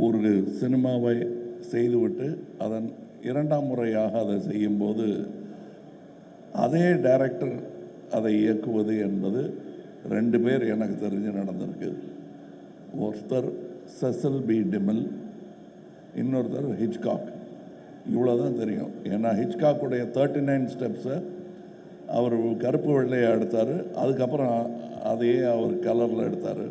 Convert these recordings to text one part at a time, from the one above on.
ஒரு சினிமாவை செய்துவிட்டு அதன் இரண்டாம் முறையாக அதை செய்யும்போது அதே டைரக்டர் அதை இயக்குவது என்பது 2 பேர் எனக்கு தெரிஞ்சு நடந்திருக்கு. ஒருத்தர் செசில் பி டிமில், இன்னொருத்தர் ஹிச்காக். இவ்வளோதான் தெரியும். ஏன்னா ஹிச்காக்குடைய 39 ஸ்டெப்ஸை அவர் கருப்பு வெள்ளையை எடுத்தார். அதுக்கப்புறம் அதையே அவர் கலரில் எடுத்தார்.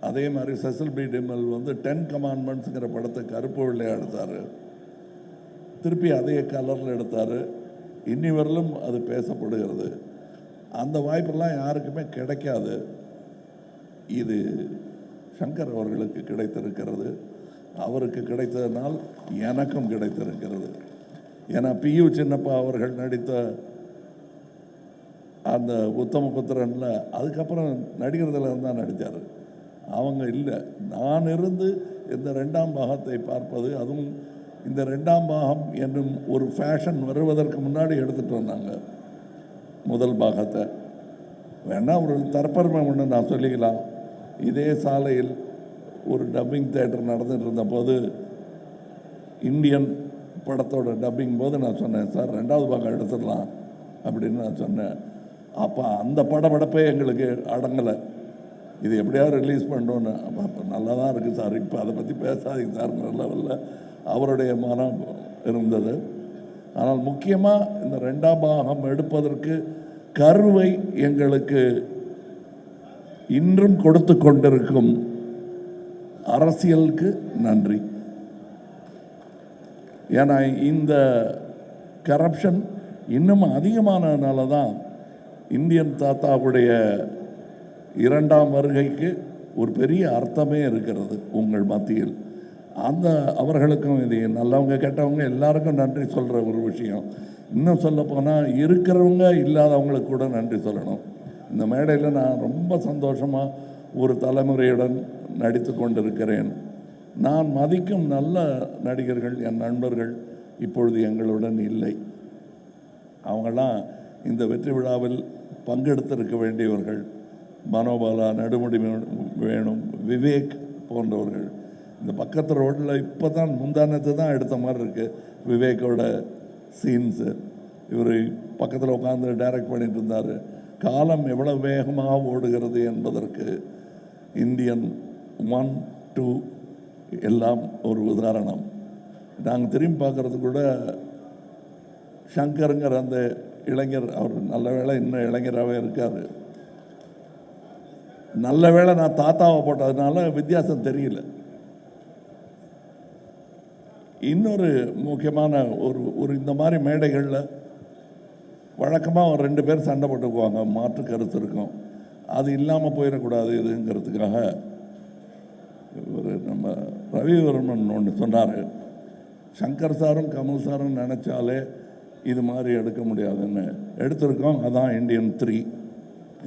அதே மாதிரி செசில் பி டிமில் 10 கமாண்ட்மெண்ட்ஸுங்கிற படத்தை கருப்பு வெள்ளையாக எடுத்தார். திருப்பி அதே கலரில் எடுத்தார். இன்னி வரலும் அது பேசப்படுகிறது. அந்த வாய்ப்பெல்லாம் யாருக்குமே கிடைக்காது. இது சங்கர் அவர்களுக்கு கிடைத்திருக்கிறது. அவருக்கு கிடைத்ததனால் எனக்கும் கிடைத்திருக்கிறது. ஏன்னா பியு சின்னப்பா அவர்கள் நடித்த அந்த உத்தமபுத்திரனில் அதுக்கப்புறம் நடிகர்தில் தான் நடித்தார். அவங்க இல்லை. நான் இருந்து இந்த 2ஆம் பாகத்தை பார்ப்பது, அதுவும் இந்த 2ஆம் பாகம் என்னும் ஒரு ஃபேஷன் வருவதற்கு முன்னாடி எடுத்துகிட்டு வந்தாங்க முதல் பாகத்தை. வேணா ஒரு தற்பெருமை ஒன்று நான் சொல்லிக்கலாம். இதே சாலையில் ஒரு டப்பிங் தேட்டர் நடந்துட்டு இருந்த போது இந்தியன் படத்தோட டப்பிங் போது நான் சொன்னேன், சார் 2வது பாகம் எடுத்துடலாம் அப்படின்னு நான் சொன்னேன். அப்போ அந்த படப்படப்பே எங்களுக்கு அடங்கலை. இது எப்படியாவது ரிலீஸ் பண்ணோன்னு. அப்போ நல்லா தான் இருக்குது சார், இப்போ அதை பற்றி பேசாதீங்க சார்ங்கிற லெவலில் அவருடைய மனம் இருந்தது. ஆனால் முக்கியமாக இந்த 2ஆம் பாகம் எடுப்பதற்கு கருவை எங்களுக்கு இன்றும் கொடுத்து கொண்டிருக்கும் அரசியலுக்கு நன்றி. ஏன்னா இந்த கரப்ஷன் இன்னும் அதிகமானதுனால தான் இந்தியன் தாத்தாவுடைய 2ஆம் வருகைக்கு ஒரு பெரிய அர்த்தமே இருக்கிறது உங்கள் மத்தியில். அந்த அவர்களுக்கும் இது நல்லவங்க கெட்டவங்க எல்லாருக்கும் நன்றி சொல்கிற ஒரு விஷயம். இன்னும் சொல்லப்போனால் இருக்கிறவங்க இல்லாதவங்களுக்கு கூட நன்றி சொல்லணும். இந்த மேடையில் நான் ரொம்ப சந்தோஷமாக ஒரு தலைமுறையுடன் நடித்து கொண்டிருக்கிறேன். நான் மதிக்கும் நல்ல நடிகர்கள், என் நண்பர்கள் இப்பொழுது எங்களுடன் இல்லை. அவங்களாம் இந்த வெற்றி விழாவில் பங்கெடுத்திருக்க வேண்டியவர்கள். மனோபாலா, நடுமுடி வேணும், விவேக் போன்றவர்கள். இந்த பக்கத்து ரோட்டில் இப்போ தான் முந்தானத்தை தான் எடுத்த மாதிரி இருக்குது விவேக்கோட சீன்ஸு. இவர் பக்கத்தில் உட்காந்து டைரக்ட் பண்ணிட்டு இருந்தார். காலம் எவ்வளோ வேகமாக ஓடுகிறது என்பதற்கு இந்தியன் 1, 2 எல்லாம் ஒரு உதாரணம். நாங்கள் திரும்பி பார்க்குறது கூட சங்கருங்கிற அந்த இளைஞர், அவர் நல்ல வேளை இன்னும் இளைஞராகவே இருக்கார். நல்ல வேளை நான் தாத்தாவை போட்டதுனால வித்தியாசம் தெரியல. இன்னொரு முக்கியமான ஒரு இந்த மாதிரி மேடைகளில் வழக்கமாக 2 பேர் சண்டை போட்டுக்குவாங்க, மாற்று கருத்து இருக்கும். அது இல்லாமல் போயிடக்கூடாது இதுங்கிறதுக்காக நம்ம ரவிவர்மன் ஒன்று சொன்னார். சங்கர் சாரும் கமல் சாரும் நினச்சாலே இது மாதிரி எடுக்க முடியாதுன்னு எடுத்திருக்கோம். அதான் இந்தியன் 3.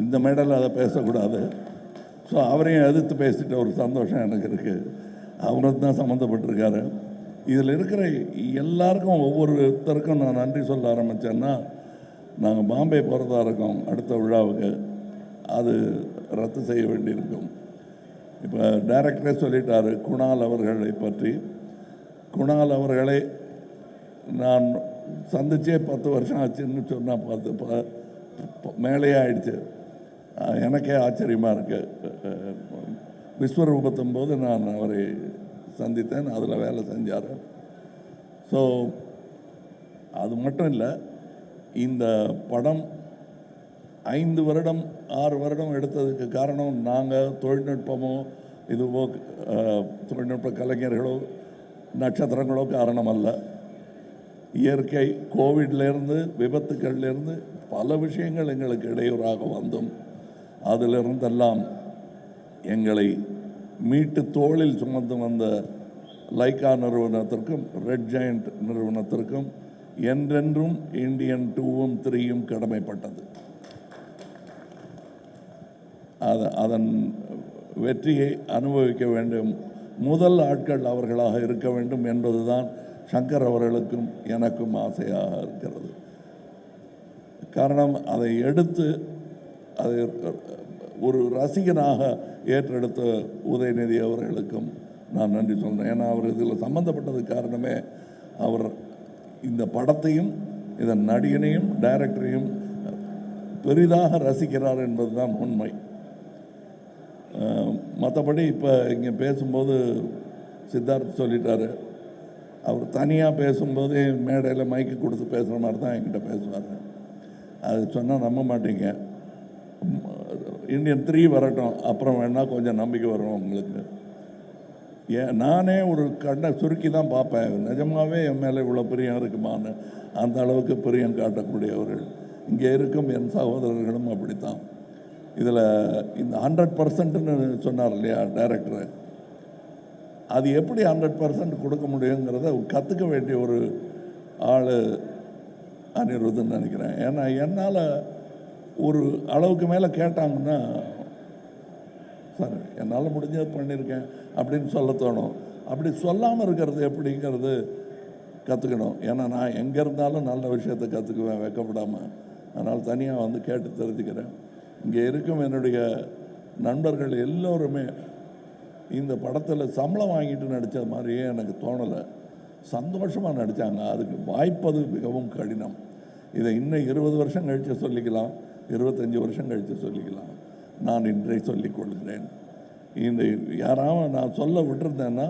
இந்த மேடையில் அதை பேசக்கூடாது. ஸோ அவரையும் எதிர்த்து பேசிட்ட ஒரு சந்தோஷம் எனக்கு இருக்குது. அவருக்கு தான் சம்மந்தப்பட்டிருக்காரு. இதில் இருக்கிற எல்லாருக்கும் ஒவ்வொருத்தருக்கும் நான் நன்றி சொல்ல ஆரம்பித்தேன்னா, நாங்கள் பாம்பே போகிறதா இருக்கோம் அடுத்த விழாவுக்கு. அது ரத்து செய்ய வேண்டியிருக்கும். இப்போ டைரக்டரே சொல்லிட்டார் குணால் அவர்களை பற்றி. குணால் அவர்களை நான் சந்திச்சே 10 வருஷம் ஆச்சுன்னு சொன்னால் 10 மேலேயே ஆயிடுச்சு. எனக்கே ஆச்சரியமாக இருக்குது. விஸ்வரூபத்தும் போது நான் அவரை சந்தித்தேன், அதில் வேலை செஞ்சார். ஸோ அது மட்டும் இல்லை, இந்த படம் 5 வருடம் 6 வருடம் எடுத்ததுக்கு காரணம் நாங்கள் தொழில்நுட்பமோ இதுவோ தொழில்நுட்ப கலைஞர்களோ நட்சத்திரங்களோ காரணம் அல்ல. இயற்கை, கோவிட்லேருந்து விபத்துக்கள்லேருந்து பல விஷயங்கள் எங்களுக்கு இடையூறாக வந்தும் அதிலிருந்தெல்லாம் எங்களை மீட்டு தோளில் சுமந்து வந்த லைக்கா நிறுவனத்திற்கும் ரெட் ஜெயண்ட் நிறுவனத்திற்கும் என்றென்றும் இந்தியன் 2ம் 3யும் கடமைப்பட்டது. அதன் வெற்றியை அனுபவிக்க வேண்டும், முதல் ஆட்கள் அவர்களாக இருக்க வேண்டும் என்பதுதான் சங்கர் அவர்களுக்கும் எனக்கும் ஆசையாக இருக்கிறது. காரணம், அதை எடுத்து அதை ஒரு ரசிகனாக ஏற்றெடுத்த உதயநிதி அவர்களுக்கும் நான் நன்றி சொல்கிறேன். ஏன்னா அவர் இதில் சம்மந்தப்பட்டதுக்கு காரணமே அவர் இந்த படத்தையும் இதன் நடிகனையும் டைரக்டரையும் பெரிதாக ரசிக்கிறார் என்பது தான் உண்மை. மற்றபடி இப்போ இங்கே பேசும்போது சித்தார்த் சொல்லிட்டாரு, அவர் தனியாக பேசும்போது மேடையில் மைக்கு கொடுத்து பேசுகிற மாதிரி தான் என்கிட்ட பேசுவார். அது சொன்னால் நம்ப மாட்டீங்க. இந்தியன் 3 வரட்டும், அப்புறம் வேணால் கொஞ்சம் நம்பிக்கை வரும் உங்களுக்கு. நானே ஒரு கண்ணை சுருக்கி தான் பார்ப்பேன், நிஜமாகவே என் மேலே இவ்வளோ பிரியம் இருக்குமான்னு. அந்த அளவுக்கு பிரியம் காட்டக்கூடியவர்கள் இங்கே இருக்கும் என் சகோதரர்களும் அப்படித்தான். இதில் இந்த 100%ன்னு சொன்னார் இல்லையா டைரக்டர், அது எப்படி 100% கொடுக்க முடியுங்கிறத கற்றுக்க வேண்டிய ஒரு ஆள் அனிருத்துன்னு நினைக்கிறேன். ஏன்னா என்னால் ஒரு அளவுக்கு மேலே கேட்டாங்கன்னா, சார் என்னால் முடிஞ்சது பண்ணியிருக்கேன் அப்படின்னு சொல்ல தோணும். அப்படி சொல்லாமல் இருக்கிறது எப்படிங்கிறது கற்றுக்கணும். ஏன்னா நான் எங்கே இருந்தாலும் நல்ல விஷயத்தை கற்றுக்குவேன் வெக்கப்படாமல். அதனால் தனியாக வந்து கேட்டு தெரிஞ்சுக்கிறேன். இங்கே இருக்கும் என்னுடைய நண்பர்கள் எல்லோருமே இந்த படத்தில் சம்பளம் வாங்கிட்டு நடித்தது மாதிரியே எனக்கு தோணலை. சந்தோஷமாக நடித்தாங்க. அதுக்கு வாய்ப்பது மிகவும் கடினம். இதை இன்னும் 20 வருஷம் கழித்து சொல்லிக்கலாம், 25 வருஷம் கழித்து சொல்லிக்கலாம். நான் இன்றை சொல்லிக் கொள்கிறேன். இந்த யாராவது நான் சொல்ல விட்டுருந்தேன்னா,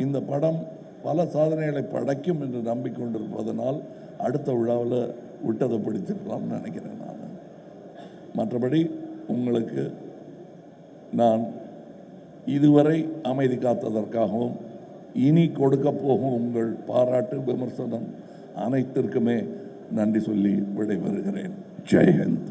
இந்த படம் பல சாதனைகளை படைக்கும் என்று நம்பிக்கொண்டிருப்பதனால் அடுத்த விழாவில் விட்டதை பிடிச்சிருக்கலாம்னு நினைக்கிறேன் நான். மற்றபடி உங்களுக்கு நான் இதுவரை அமைதி காத்ததற்காகவும் இனி கொடுக்க போகும் உங்கள் பாராட்டு விமர்சனம் அனைத்திற்குமே நன்றி சொல்லி விடைபெறுகிறேன். ஜெய்ஹிந்த்.